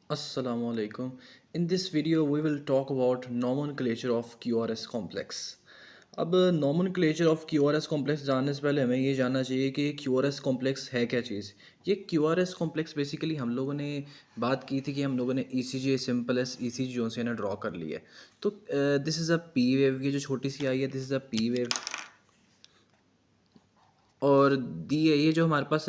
Assalamu alaikum. In this video, we will talk about nomenclature of QRS complex. अब nomenclature of QRS complex जानने से पहले हमें ये जानना चाहिए कि QRS complex है क्या चीज़। ये QRS complex बेसिकली हम लोगों ने बात की थी कि हम लोगों ने ECG सिंपल एस ECG जो से ना ड्रॉ कर लिया है। तो this is a P wave, ये जो छोटी सी आई है this is a P wave. और दी है ये जो हमारे पास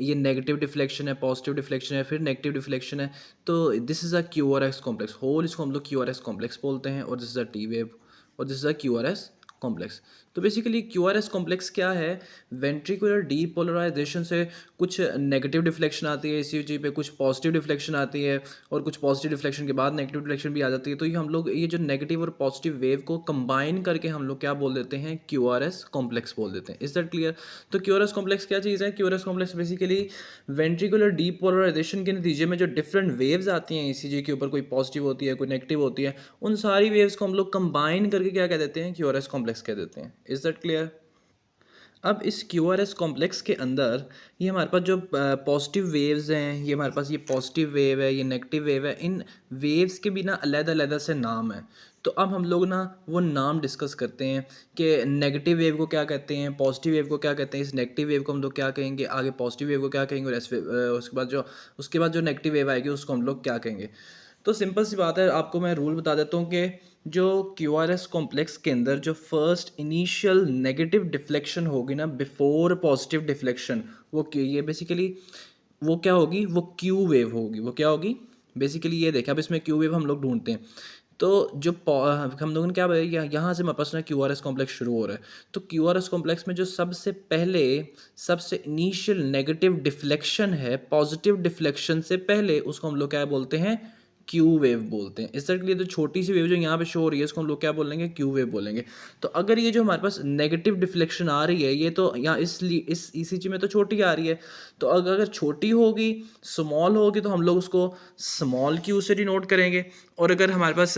ये नेगेटिव डिफ्लेक्शन है, पॉजिटिव डिफ्लेक्शन है, फिर नेगेटिव डिफ्लेक्शन है। तो this is a Q R S complex whole, इसको हम लोग क्यू आर एस कॉम्प्लेक्स बोलते हैं। और this is a T wave और this is a Q R S complex. तो basically Q R S complex क्या है? वेंट्रिकुलर डीपोलराइजेशन से कुछ नेगेटिव डिफ्लेक्शन आती है इसी चीज़ पे, कुछ पॉजिटिव डिफ्लेक्शन आती है, और कुछ पॉजिटिव डिफ्लेक्शन के बाद नेगेटिव डिफ्लेक्शन भी आ जाती है। तो ये हम लोग ये जो नेगेटिव और पॉजिटिव वेव को कंबाइन करके हम लोग क्या बोल देते हैं? क्यू आर एस कॉम्प्लेक्स बोल देते हैं। Is that clear? तो क्यूरस कॉम्प्लेक्स क्या चीज़ है? क्यूरस कॉम्प्लेक्स बेसिकली वेंट्रिकुलर डीपोलराइजेशन के नतीजे में जो डिफरेंट वेव्स आती हैं ईसीजी के ऊपर, कोई पॉजिटिव होती है, कोई नेगेटिव होती है, उन सारी वेव्स को हम लोग कंबाइन करके क्या कह देते हैं? क्यूरस कॉम्प्लेक्स कह देते हैं। Is that clear? अब इस क्यू आर एस कॉम्प्लेक्स के अंदर ये हमारे पास जो पॉजिटिव वेव्स हैं, ये हमारे पास ये पॉजिटिव वेव है, ये नेगेटिव वेव है, इन वेव्स के भी ना अलग-अलग से नाम है। तो अब हम लोग ना वो नाम डिस्कस करते हैं कि नेगेटिव वेव को क्या कहते हैं, पॉजिटिव वेव को क्या कहते हैं, इस नेगेटिव वेव को हम लोग क्या कहेंगे, आगे पॉजिटिव वेव को क्या कहेंगे, और उसके बाद जो नेगेटिव वेव आएगी उसको हम लोग क्या कहेंगे। तो सिंपल सी बात है, आपको मैं रूल बता देता हूँ कि जो क्यू आर एस कॉम्प्लेक्स के अंदर जो फर्स्ट इनिशियल नेगेटिव डिफ्लेक्शन होगी ना बिफोर पॉजिटिव डिफ्लेक्शन, ये बेसिकली वो क्या होगी? वो क्यू वेव होगी। वो क्या होगी? बेसिकली ये देखें, अब इसमें क्यू वेव हम लोग ढूंढते हैं। तो जो हम लोगों ने क्या बताया, यहाँ से हमारे पास ना क्यू आर एस कॉम्प्लेक्स शुरू हो रहा है। तो क्यू आर एस कॉम्प्लेक्स में जो सबसे इनिशियल नेगेटिव डिफ्लेक्शन है पॉजिटिव डिफ्लेक्शन से पहले, उसको हम लोग क्या बोलते हैं? क्यू वेव बोलते हैं। इसके लिए तो छोटी सी वेव जो यहाँ पे शो हो रही है इसको हम लोग क्या बोलेंगे? क्यू वेव बोलेंगे। तो अगर ये जो हमारे पास नेगेटिव डिफ्लेक्शन आ रही है, ये तो यहाँ इसलिए इस ईसीजी में तो छोटी आ रही है। तो अगर छोटी होगी, स्मॉल होगी, तो हम लोग उसको स्मॉल क्यू से डिनोट करेंगे। और अगर हमारे पास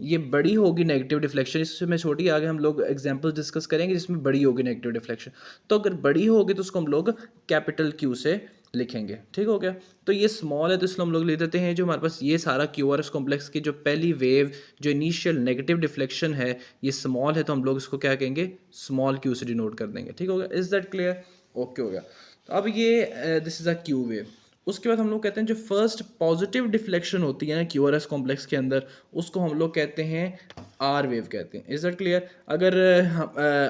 ये बड़ी होगी नेगेटिव डिफ्लेक्शन, इसमें छोटी आगे हम लोग एग्जांपल्स डिस्कस करेंगे जिसमें बड़ी होगी नेगेटिव डिफ्लेक्शन। तो अगर बड़ी होगी तो उसको हम लोग कैपिटल क्यू से लिखेंगे। ठीक हो गया? तो ये स्मॉल है तो इसलिए हम लोग लिख देते हैं जो हमारे पास ये सारा क्यू आर एस कॉम्प्लेक्स की जो पहली वेव, जो इनिशियल नेगेटिव डिफ्लेक्शन है, ये स्मॉल है, तो हम लोग इसको क्या कहेंगे? स्मॉल क्यू से डिनोट कर देंगे। ठीक हो गया? Is that clear? ओके हो गया। तो अब ये this is a Q wave. उसके बाद हम लोग कहते हैं जो फर्स्ट पॉजिटिव डिफ्लेक्शन होती है ना क्यू आर एस कॉम्प्लेक्स के अंदर, उसको हम लोग कहते हैं आर वेव कहते हैं। Is that clear? अगर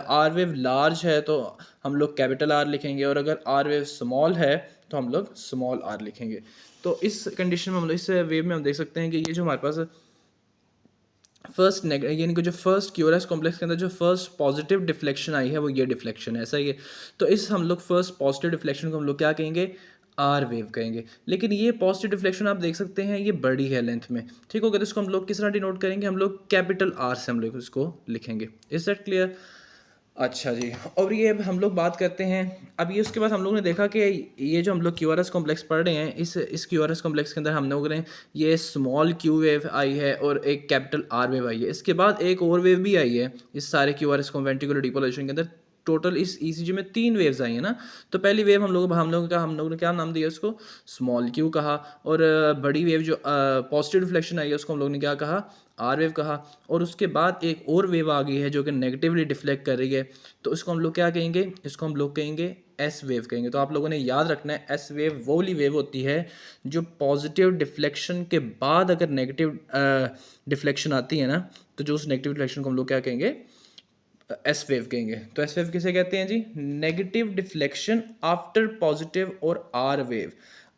आर वेव लार्ज है तो हम लोग कैपिटल आर लिखेंगे, और अगर आर वेव स्मॉल है तो हम लोग स्मॉल आर लिखेंगे। तो इस कंडीशन में हम लोग, इस वेव में हम देख सकते हैं कि ये जो हमारे पास यानी कि जो फर्स्ट क्यूरस कॉम्प्लेक्स के अंदर जो फर्स्ट पॉजिटिव डिफ्लेक्शन आई है वो ये डिफ्लेक्शन है, ऐसा ही है। तो इस हम लोग फर्स्ट पॉजिटिव डिफ्लेक्शन को हम लोग क्या कहेंगे? आर वेव कहेंगे। लेकिन ये पॉजिटिव डिफ्लेक्शन आप देख सकते हैं ये बड़ी है लेंथ में। ठीक हो गया? तो इसको हम लोग किस तरह डिनोट करेंगे? हम लोग कैपिटल आर से हम लोग इसको लिखेंगे। Is that clear? अच्छा जी। और ये अब हम लोग बात करते हैं, अब ये उसके बाद हम लोगों ने देखा कि ये जो हम लोग क्यू आर एस कॉम्प्लेक्स पढ़ रहे हैं, इस क्यू आर एस कॉम्प्लेक्स के अंदर हम लोगों ने ये स्मॉल क्यू वेव आई है और एक कैपिटल आर वेव आई है। इसके बाद एक और वेव भी आई है इस सारे क्यू आर एस वेंट्रिकुलर डिपोलाइजेशन के अंदर। टोटल इस ईसीजी में 3 वेव्स आई हैं ना। तो पहली वेव हम लोगों ने क्या नाम दिया उसको? स्मॉल क्यू कहा। और बड़ी वेव जो पॉजिटिव रिफ्लेक्शन आई है उसको हम लोगों ने क्या कहा? आर वेव कहा। और उसके बाद एक और वेव आ गई है जो कि नेगेटिवली डिफ्लेक्ट कर रही है, तो इसको हम लोग क्या कहेंगे? इसको हम लोग कहेंगे एस वेव कहेंगे। तो आप लोगों ने याद रखना है, एस वेव वो वाली वेव होती है जो पॉजिटिव डिफ्लेक्शन के बाद अगर नेगेटिव डिफ्लेक्शन आती है ना, तो जो उस नेगेटिव डिफ्लेक्शन को हम लोग क्या कहेंगे? एस वेव कहेंगे। तो एस वेव किसे कहते हैं जी? नेगेटिव डिफ्लेक्शन आफ्टर पॉजिटिव और आर वेव।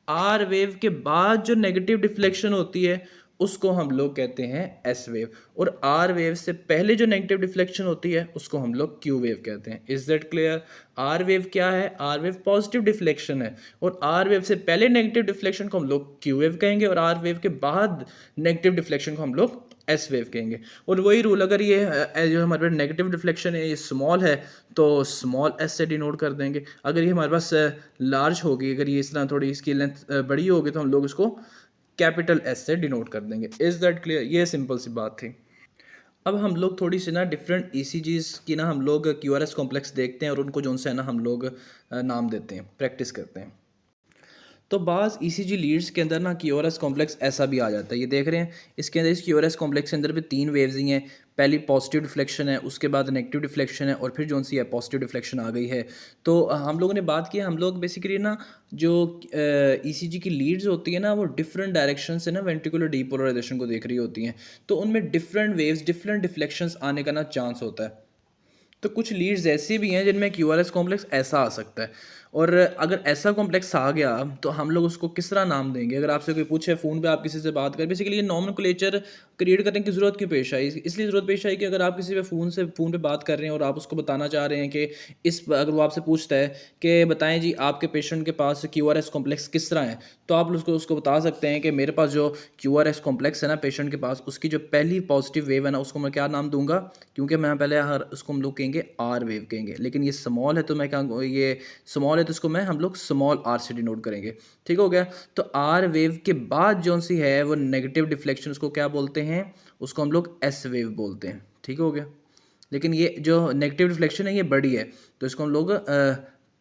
आर वेव के बाद जो नेगेटिव डिफ्लेक्शन होती है उसको हम लोग कहते हैं एस वेव, और आर वेव से पहले जो नेगेटिव डिफ्लेक्शन होती है उसको हम लोग क्यू वेव कहते हैं। Is that clear? R wave क्या है? आर वेव पॉजिटिव डिफ्लेक्शन है, और आर वेव से पहले नेगेटिव डिफ्लेक्शन को हम लोग क्यू वेव कहेंगे, और आर वेव के बाद नेगेटिव डिफ्लेक्शन को हम लोग एस वेव कहेंगे। और वही रूल, अगर ये जो हमारे पास नेगेटिव डिफ्लेक्शन है ये स्मॉल है तो स्मॉल एस से डिनोट कर देंगे। अगर ये हमारे पास लार्ज होगी, अगर ये इस तरह थोड़ी इसकी लेंथ बड़ी होगी, तो हम लोग इसको कैपिटल एस से डिनोट कर देंगे। Is that clear? ये सिंपल सी बात थी। अब हम लोग थोड़ी सी ना डिफरेंट ईसीजीज की ना हम लोग क्यूआरएस कॉम्प्लेक्स देखते हैं और उनको जो है ना हम लोग नाम देते हैं, प्रैक्टिस करते हैं। तो बाज़ ईसीजी लीड्स के अंदर ना क्यूआरएस कॉम्प्लेक्स ऐसा भी आ जाता है, ये देख रहे हैं इसके अंदर, इस क्यूआरएस कॉम्प्लेक्स के अंदर भी 3 वेव्स ही हैं। पहली पॉजिटिव डिफ्लेक्शन है, उसके बाद नेगेटिव डिफ्लेक्शन है, और फिर जो सी है पॉजिटिव डिफ्लेक्शन आ गई है। तो हम लोगों ने बात की, हम लोग बेसिकली ना जो ईसीजी की लीड्स होती है ना, वो डिफरेंट डायरेक्शन से ना वेंट्रिकुलर डीपोलराइजेशन को देख रही होती हैं। तो उनमें डिफरेंट वेव्स, डिफरेंट डिफ्लेक्शंस आने का ना चांस होता है। तो कुछ लीड्स ऐसी भी हैं जिनमें क्यूआरएस कॉम्प्लेक्स ऐसा आ सकता है। और अगर ऐसा कॉम्प्लेक्स आ गया तो हम लोग उसको किस तरह नाम देंगे? अगर आपसे कोई पूछे, फ़ोन पे आप किसी से बात करें, बेसिकली ये नॉमेनक्लेचर क्रिएट करने की ज़रूरत क्यों पेश आई? इसलिए ज़रूरत पेश आई कि अगर आप किसी पे फ़ोन पे बात कर रहे हैं और आप उसको बताना चाह रहे हैं कि अगर वो आपसे पूछता है कि बताएं जी आपके पेशेंट के पास क्यूआरएस कॉम्प्लेक्स किस तरह है, तो आप उसको उसको बता सकते हैं कि मेरे पास जो क्यूआरएस कॉम्प्लेक्स है ना पेशेंट के पास, उसकी जो पहली पॉजिटिव वेव है ना, उसको मैं क्या नाम दूंगा? क्योंकि मैं पहले हर उसको हम लोग कहेंगे आर वेव कहेंगे, लेकिन ये स्मॉल है तो मैं क्या, ये स्मॉल है तो इसको मैं हम लोग स्मॉल आर से डिनोट करेंगे। ठीक हो गया? तो आर वेव के बाद जो सी है वो नेगेटिव डिफ्लेक्शन, उसको क्या बोलते हैं? उसको हम लोग एस वेव बोलते हैं। ठीक हो गया? लेकिन ये जो नेगेटिव रिफ्लेक्शन है ये बड़ी है, तो इसको हम लोग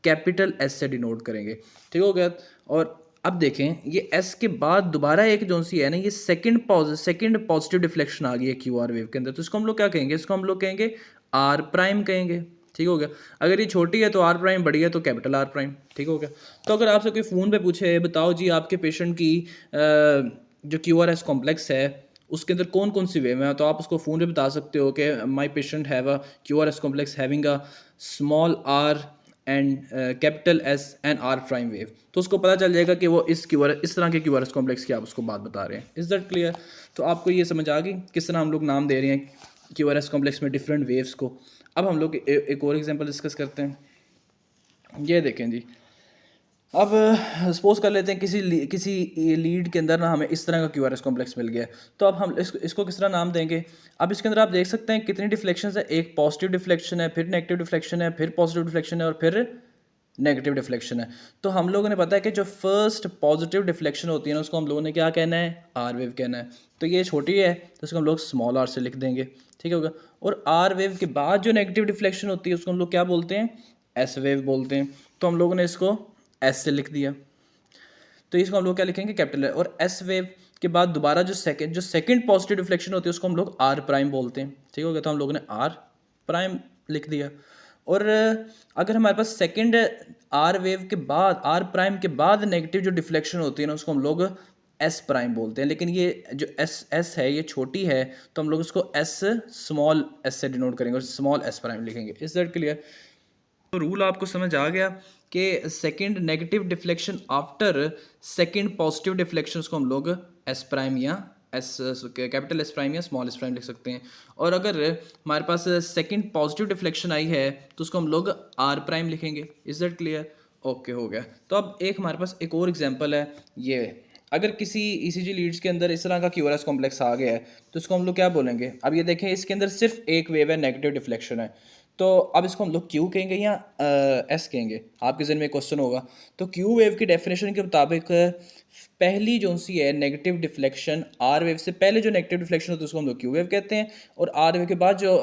कैपिटल एस से डिनोट करेंगे। ठीक हो गया? और अब देखें, ये एस के बाद दोबारा एक जो सी है ना, ये सेकंड पॉजिटिव डिफ्लेक्शन आ गई है क्यू आर वेव के अंदर, तो इसको हम लोग क्या कहेंगे? इसको हम लोग कहेंगे आर प्राइम कहेंगे। ठीक हो गया? अगर ये छोटी है तो आर प्राइम, बड़ी है तो कैपिटल आर प्राइम। ठीक हो गया? तो अगर आपसे कोई फ़ोन पे पूछे, बताओ जी आपके पेशेंट की जो क्यू आर एस कॉम्प्लेक्स है उसके अंदर कौन कौन सी वेव है, तो आप उसको फ़ोन पे बता सकते हो कि my patient have a Q R S complex having a small R and capital S and R prime wave. तो उसको पता चल जाएगा कि वो इस तरह के क्यू आर एस कॉम्प्लेक्स की आप उसको बात बता रहे हैं। Is that clear? तो आपको ये समझ आ गई किस तरह हम लोग नाम दे रहे हैं क्यू आर एस कॉम्प्लेक्स में डिफरेंट वेव्स को। अब हम लोग एक और एग्जांपल डिस्कस करते हैं। ये देखें जी, अब सपोज कर लेते हैं किसी लीड के अंदर ना हमें इस तरह का क्यूआरएस कॉम्प्लेक्स मिल गया है। तो अब हम इसको किस तरह नाम देंगे? अब इसके अंदर आप देख सकते हैं कितनी डिफ्लेक्शन है। एक पॉजिटिव डिफ्लेक्शन है, फिर नेगेटिव डिफ्लेक्शन है, फिर पॉजिटिव डिफ्लेक्शन है, और फिर नेगेटिव डिफ्लेक्शन है। तो हम लोगों ने पता है कि जो फर्स्ट पॉजिटिव डिफ्लेक्शन होती है ना, उसको हम लोगों ने क्या कहना है? आर वेव कहना है। तो ये छोटी है तो इसको हम लोग स्मॉल आर से लिख देंगे। ठीक होगा? और आर वेव के बाद जो नेगेटिव डिफ्लेक्शन होती है उसको हम लोग क्या बोलते हैं? एस वेव बोलते हैं। तो हम लोगों ने इसको एस से लिख दिया। तो इसको हम लोग क्या लिखेंगे? कैपिटल है। और एस वेव के बाद दोबारा जो सेकंड पॉजिटिव रिफ्लेक्शन होती है उसको हम लोग आर प्राइम बोलते हैं। ठीक हो गया? तो हम लोगों ने आर प्राइम लिख दिया। और अगर हमारे पास सेकंड आर वेव के बाद, आर प्राइम के बाद नेगेटिव जो डिफ्लेक्शन होती है ना, उसको हम लोग एस प्राइम बोलते हैं। लेकिन ये जो एस है ये छोटी है, तो हम लोग उसको एस स्मॉल एस से डिनोट करेंगे और स्मॉल एस प्राइम लिखेंगे। Is that clear? तो रूल आपको समझ आ गया कि second negative deflection after second positive deflection को हम लोग एस प्राइम या एस कैपिटल एस प्राइम या स्मॉल एस प्राइम लिख सकते हैं। और अगर हमारे पास सेकंड पॉजिटिव डिफ्लेक्शन आई है तो उसको हम लोग आर प्राइम लिखेंगे। Is that clear? ओके, हो गया। तो अब एक हमारे पास एक और एग्जांपल है। ये अगर किसी ईसीजी लीड्स के अंदर इस तरह का क्यूआरएस कॉम्प्लेक्स आ गया है तो इसको हम लोग क्या बोलेंगे? अब ये देखें, इसके अंदर सिर्फ एक वेव है, नेगेटिव डिफ्लेक्शन है। तो अब इसको हम लोग क्यू कहेंगे या एस कहेंगे? आपके जहन में क्वेश्चन होगा। तो क्यू वेव की डेफिनेशन के मुताबिक पहली जो सी है नेगेटिव डिफ्लेक्शन, आर वेव से पहले जो नेगेटिव डिफ्लेक्शन होती है उसको हम लोग क्यू वेव कहते हैं, और आर वेव के बाद जो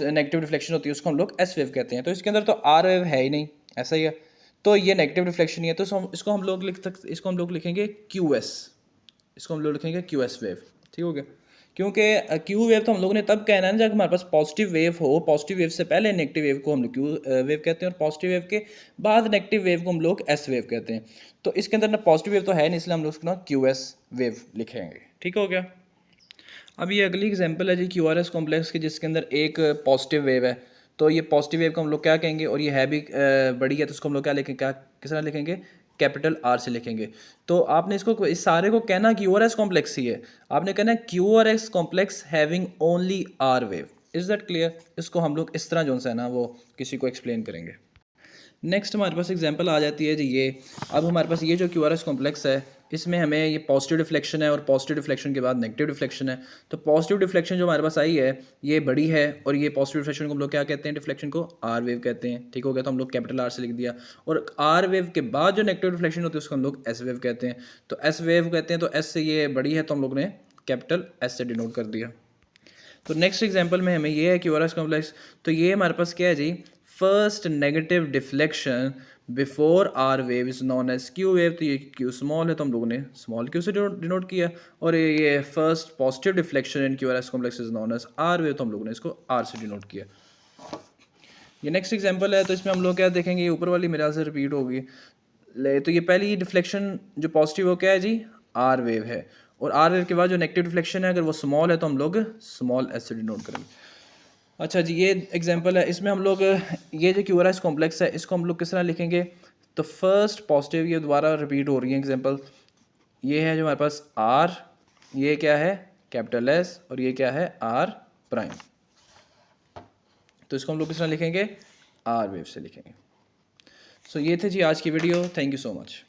नेगेटिव डिफ्लेक्शन होती है उसको हम लोग एस वेव कहते हैं। तो इसके अंदर तो आर वेव है ही नहीं, ऐसा ही है, तो ये नेगेटिव डिफ्लेक्शन ही है। तो इसको हम लोग इसको हम लोग लिखेंगे क्यू एस। इसको हम लोग लिखेंगे क्यू एस वेव। ठीक हो गया? क्योंकि क्यू वेव तो हम लोगों ने तब कहना है ना जब हमारे पास पॉजिटिव वेव हो। पॉजिटिव वेव से पहले नेगेटिव वेव को हम लोग क्यू वेव कहते हैं, और पॉजिटिव वेव के बाद नेगेटिव वेव को हम लोग एस वेव कहते हैं। तो इसके अंदर ना पॉजिटिव वेव तो है नहीं, इसलिए हम लोग उसको ना क्यू एस वेव लिखेंगे। ठीक हो गया? अब ये अगली एग्जांपल है G Q R S complex की, जिसके अंदर एक पॉजिटिव वेव है। तो ये पॉजिटिव वेव को हम लोग क्या कहेंगे? और ये है भी बड़ी है, तो उसको हम लोग क्या लिखेंगे? क्या किस तरह लिखेंगे? कैपिटल आर से लिखेंगे। तो आपने इसको इस सारे को कहना क्यू आर एस कॉम्प्लेक्स ही है। आपने कहना है Q R S complex having only R wave. Is that clear? इसको हम लोग इस तरह जो है ना वो किसी को एक्सप्लेन करेंगे। नेक्स्ट हमारे पास एग्जांपल आ जाती है जी ये। अब हमारे पास ये जो क्यू आर एस कॉम्प्लेक्स है, इसमें हमें ये पॉजिटिव डिफ्लेक्शन है और पॉजिटिव डिफ्लेक्शन के बाद नेगेटिव डिफ्लेक्शन है। तो पॉजिटिव डिफ्लेक्शन जो हमारे पास आई है ये बड़ी है, और ये पॉजिटिव डिफ्लेक्शन को हम लोग क्या कहते हैं? डिफ्लेक्शन को आर वेव कहते हैं। ठीक हो गया? तो हम लोग कैपिटल आर से लिख दिया। और आर वेव के बाद जो नेगेटिव डिफ्लेक्शन होती है उसको हम लोग एस वेव कहते हैं। तो एस वेव कहते हैं, तो एस से ये बड़ी है तो हम लोग ने कैपिटल एस से डिनोट कर दिया। तो नेक्स्ट एग्जांपल में हमें ये है क्यू आर एस कॉम्प्लेक्स। तो ये हमारे पास क्या है जी? First negative deflection before R wave is known as Q wave. तो ये क्यू स्मॉल है तो हम लोगों ने स्मॉल क्यू से डिनोट किया, और ये first positive deflection in Q R S complex is known as R wave, तो हम लोगों ने इसको आर से डिनोट किया। ये नेक्स्ट एग्जांपल है, तो इसमें हम लोग क्या देखेंगे, ये ऊपर वाली मेरे ख्याल से रिपीट होगी। तो ये पहली डिफ्लेक्शन जो पॉजिटिव वो क्या है जी, आर वेव है, और आर वेव के बाद जो नेगेटिव डिफ्लेक्शन है अगर वो स्मॉल है तो हम लोग स्मॉल एस से डिनोट करेंगे। अच्छा जी, ये एग्जांपल है, इसमें हम लोग ये जो क्यू आर एस कॉम्प्लेक्स है इसको हम लोग किस तरह लिखेंगे। तो फर्स्ट पॉजिटिव, ये दोबारा रिपीट हो रही है एग्जांपल, ये है जो हमारे पास आर, ये क्या है कैपिटल एस, और ये क्या है आर प्राइम। तो इसको हम लोग किस तरह लिखेंगे, आर वेव से लिखेंगे। सो ये थे जी आज की video, thank you so much.